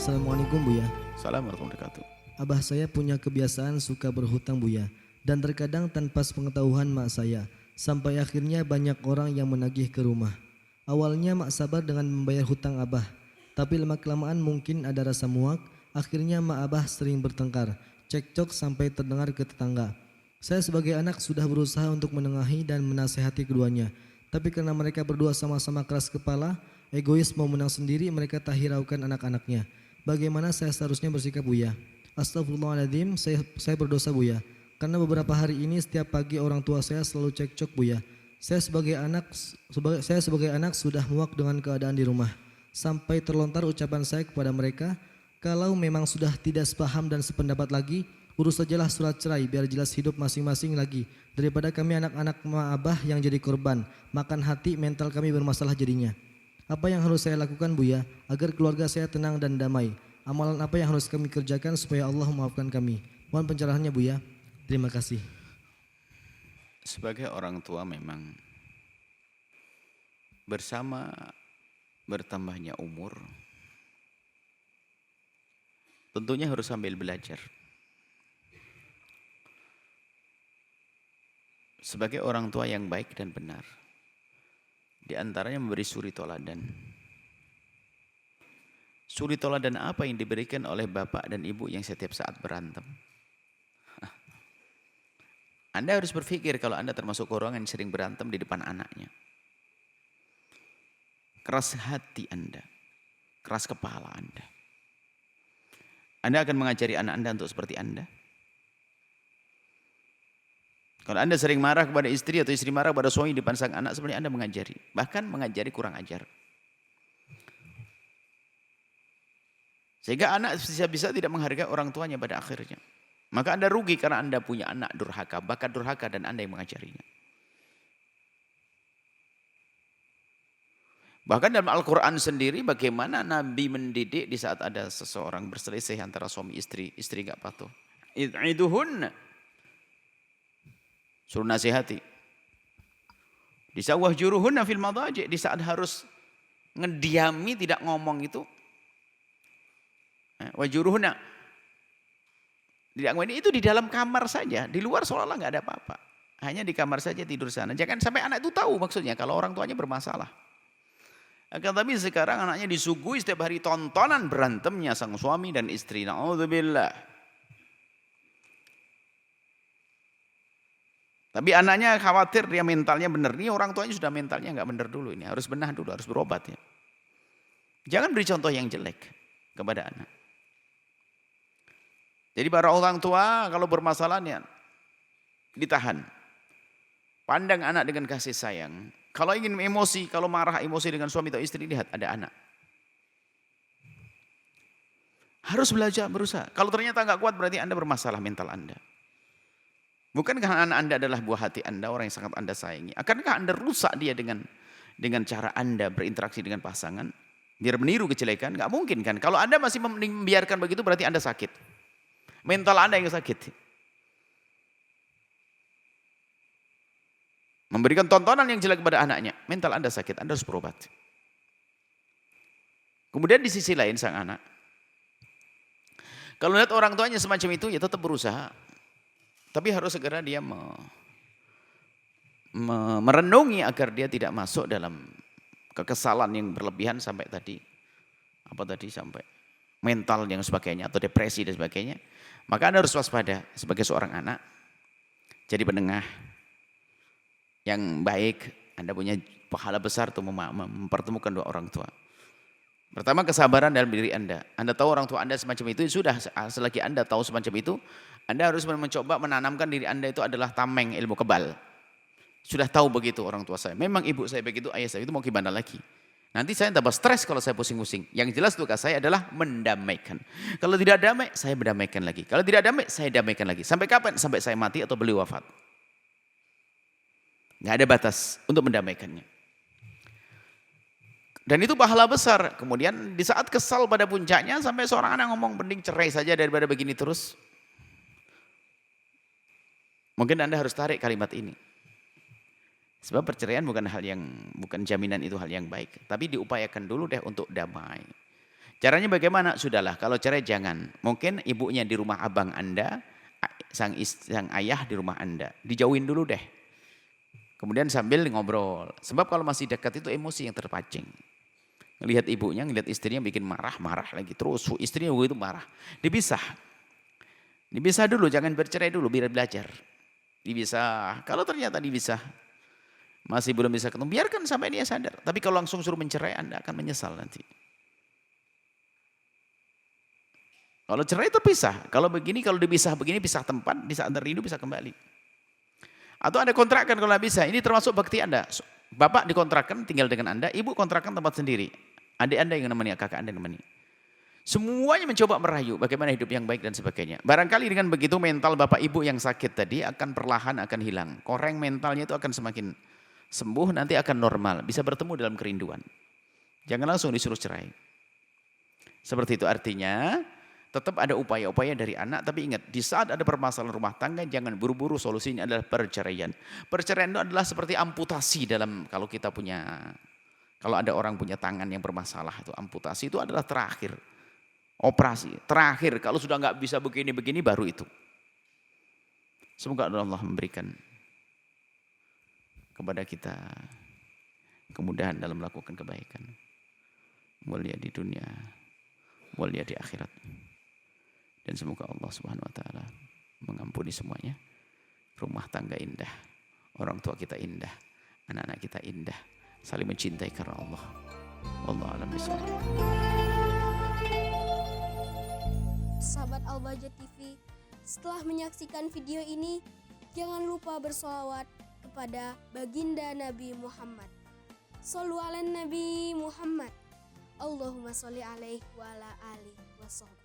Assalamualaikum Buya. Assalamualaikum warahmatullahi wabarakatuh. Abah saya punya kebiasaan suka berhutang Buya. Dan terkadang tanpa sepengetahuan mak saya. Sampai akhirnya banyak orang yang menagih ke rumah. Awalnya mak sabar dengan membayar hutang abah. Tapi lama-kelamaan mungkin ada rasa muak. Akhirnya mak abah sering bertengkar. Cekcok sampai terdengar ke tetangga. Saya sebagai anak sudah berusaha untuk menengahi dan menasehati keduanya. Tapi karena mereka berdua sama-sama keras kepala, egois mau menang sendiri, mereka tak hiraukan anak-anaknya. Bagaimana saya seharusnya bersikap Buya? Astagfirullahaladzim, saya berdosa Buya. Karena beberapa hari ini setiap pagi orang tua saya selalu cekcok Buya. Saya sebagai anak sudah muak dengan keadaan di rumah. Sampai terlontar ucapan saya kepada mereka, kalau memang sudah tidak sepaham dan sependapat lagi, urus sajalah surat cerai biar jelas hidup masing-masing lagi. Daripada kami anak-anak ma abah yang jadi korban, makan hati mental kami bermasalah jadinya. Apa yang harus saya lakukan Buya agar keluarga saya tenang dan damai? Amalan apa yang harus kami kerjakan supaya Allah memaafkan kami? Mohon pencerahannya Buya. Terima kasih. Sebagai orang tua memang bersama bertambahnya umur tentunya harus sambil belajar. Sebagai orang tua yang baik dan benar, di antaranya memberi suri toladan. Suri toladan apa yang diberikan oleh bapak dan ibu yang setiap saat berantem? Anda harus berpikir kalau Anda termasuk golongan yang sering berantem di depan anaknya. Keras hati Anda, keras kepala Anda. Anda akan mengajari anak Anda untuk seperti Anda? Kalau Anda sering marah kepada istri atau istri marah kepada suami di depan sang anak, sebenarnya Anda mengajari. Bahkan mengajari kurang ajar. Sehingga anak bisa-bisa tidak menghargai orang tuanya pada akhirnya. Maka Anda rugi karena Anda punya anak durhaka, bakat durhaka dan Anda yang mengajarinya. Bahkan dalam Al-Quran sendiri bagaimana Nabi mendidik di saat ada seseorang berselisih antara suami istri enggak patuh. Id'iduhunna. Suruh nasihati. Di saat wahjuruhunna fil madaji, di saat harus ngediami tidak ngomong itu. Wahjuruhunna. Itu di dalam kamar saja, di luar seolah-olah nggak ada apa-apa. Hanya di kamar saja tidur sana. Jangan sampai anak itu tahu maksudnya kalau orang tuanya bermasalah. Akan tapi sekarang anaknya disuguhi setiap hari tontonan berantemnya sang suami dan istri. Na'udzubillah. Tapi anaknya khawatir dia mentalnya benar. Ini orang tuanya sudah mentalnya nggak benar dulu ini. Harus benah dulu, harus berobat ya. Jangan beri contoh yang jelek kepada anak. Jadi para orang tua kalau bermasalahnya ditahan. Pandang anak dengan kasih sayang. Kalau ingin emosi, kalau marah emosi dengan suami atau istri, lihat ada anak. Harus belajar, berusaha. Kalau ternyata nggak kuat berarti Anda bermasalah mental Anda. Bukankah anak Anda adalah buah hati Anda, orang yang sangat Anda sayangi? Akankah Anda rusak dia dengan cara Anda berinteraksi dengan pasangan? Biar meniru kejelekan? Nggak mungkin kan. Kalau Anda masih membiarkan begitu berarti Anda sakit. Mental Anda yang sakit. Memberikan tontonan yang jelek kepada anaknya. Mental Anda sakit, Anda harus berobat. Kemudian di sisi lain sang anak. Kalau lihat orang tuanya semacam itu, ya tetap berusaha. Tapi harus segera dia merenungi agar dia tidak masuk dalam kekesalan yang berlebihan sampai tadi. Sampai mental yang sebagainya atau depresi dan sebagainya. Maka Anda harus waspada sebagai seorang anak. Jadi penengah yang baik. Anda punya pahala besar untuk mempertemukan dua orang tua. Pertama, kesabaran dalam diri Anda. Anda tahu orang tua Anda semacam itu, sudah selagi Anda tahu semacam itu, Anda harus mencoba menanamkan diri Anda itu adalah tameng ilmu kebal. Sudah tahu begitu orang tua saya. Memang ibu saya begitu, ayah saya itu, mau gimana lagi. Nanti saya tambah stres kalau saya pusing-pusing. Yang jelas tugas saya adalah mendamaikan. Kalau tidak damai, saya mendamaikan lagi. Kalau tidak damai, saya damaikan lagi. Sampai kapan? Sampai saya mati atau beliau wafat. Nggak ada batas untuk mendamaikannya. Dan itu pahala besar. Kemudian di saat kesal pada puncaknya, sampai seorang anak ngomong, mending cerai saja daripada begini terus. Mungkin Anda harus tarik kalimat ini. Sebab perceraian bukan jaminan itu hal yang baik. Tapi diupayakan dulu deh untuk damai. Caranya bagaimana? Sudahlah, kalau cerai jangan. Mungkin ibunya di rumah abang Anda, sang ayah di rumah Anda. Dijauhin dulu deh. Kemudian sambil ngobrol. Sebab kalau masih dekat itu emosi yang terpancing. Ngelihat ibunya, ngelihat istrinya bikin marah lagi. Terus istrinya begitu marah. Dipisah. Dipisah dulu, jangan bercerai dulu, biar belajar. Dipisah. Kalau ternyata dipisah, masih belum bisa ketemu, biarkan sampai dia sadar. Tapi kalau langsung suruh mencerai, Anda akan menyesal nanti. Kalau cerai itu pisah. Kalau begini, kalau dipisah begini, pisah tempat, bisa antar rindu, bisa kembali. Atau Anda kontrakkan kalau nggak bisa. Ini termasuk bakti Anda. Bapak dikontrakkan tinggal dengan Anda, ibu kontrakkan tempat sendiri. Adik Anda yang nemani, kakak Anda yang nemani. Semuanya mencoba merayu bagaimana hidup yang baik dan sebagainya. Barangkali dengan begitu mental bapak ibu yang sakit tadi akan perlahan akan hilang. Koreng mentalnya itu akan semakin sembuh, nanti akan normal. Bisa bertemu dalam kerinduan. Jangan langsung disuruh cerai. Seperti itu artinya tetap ada upaya-upaya dari anak, tapi ingat, di saat ada permasalahan rumah tangga, jangan buru-buru, solusinya adalah perceraian. Perceraian itu adalah seperti amputasi kalau kita punya, kalau ada orang punya tangan yang bermasalah, itu amputasi itu adalah terakhir. Operasi, terakhir, kalau sudah nggak bisa begini-begini baru itu. Semoga Allah memberikan kepada kita kemudahan dalam melakukan kebaikan. Mulia di dunia, mulia di akhirat. Dan semoga Allah Subhanahu wa taala mengampuni semuanya. Rumah tangga indah, orang tua kita indah, anak-anak kita indah, saling mencintai karena Allah. Wallahu a'lam bishawab. Sahabat Al-Bahjah TV, setelah menyaksikan video ini, jangan lupa bersolawat kepada baginda Nabi Muhammad. Shollu ala Nabi Muhammad. Allahumma sholli alaihi wa ala alihi wa sahbihi.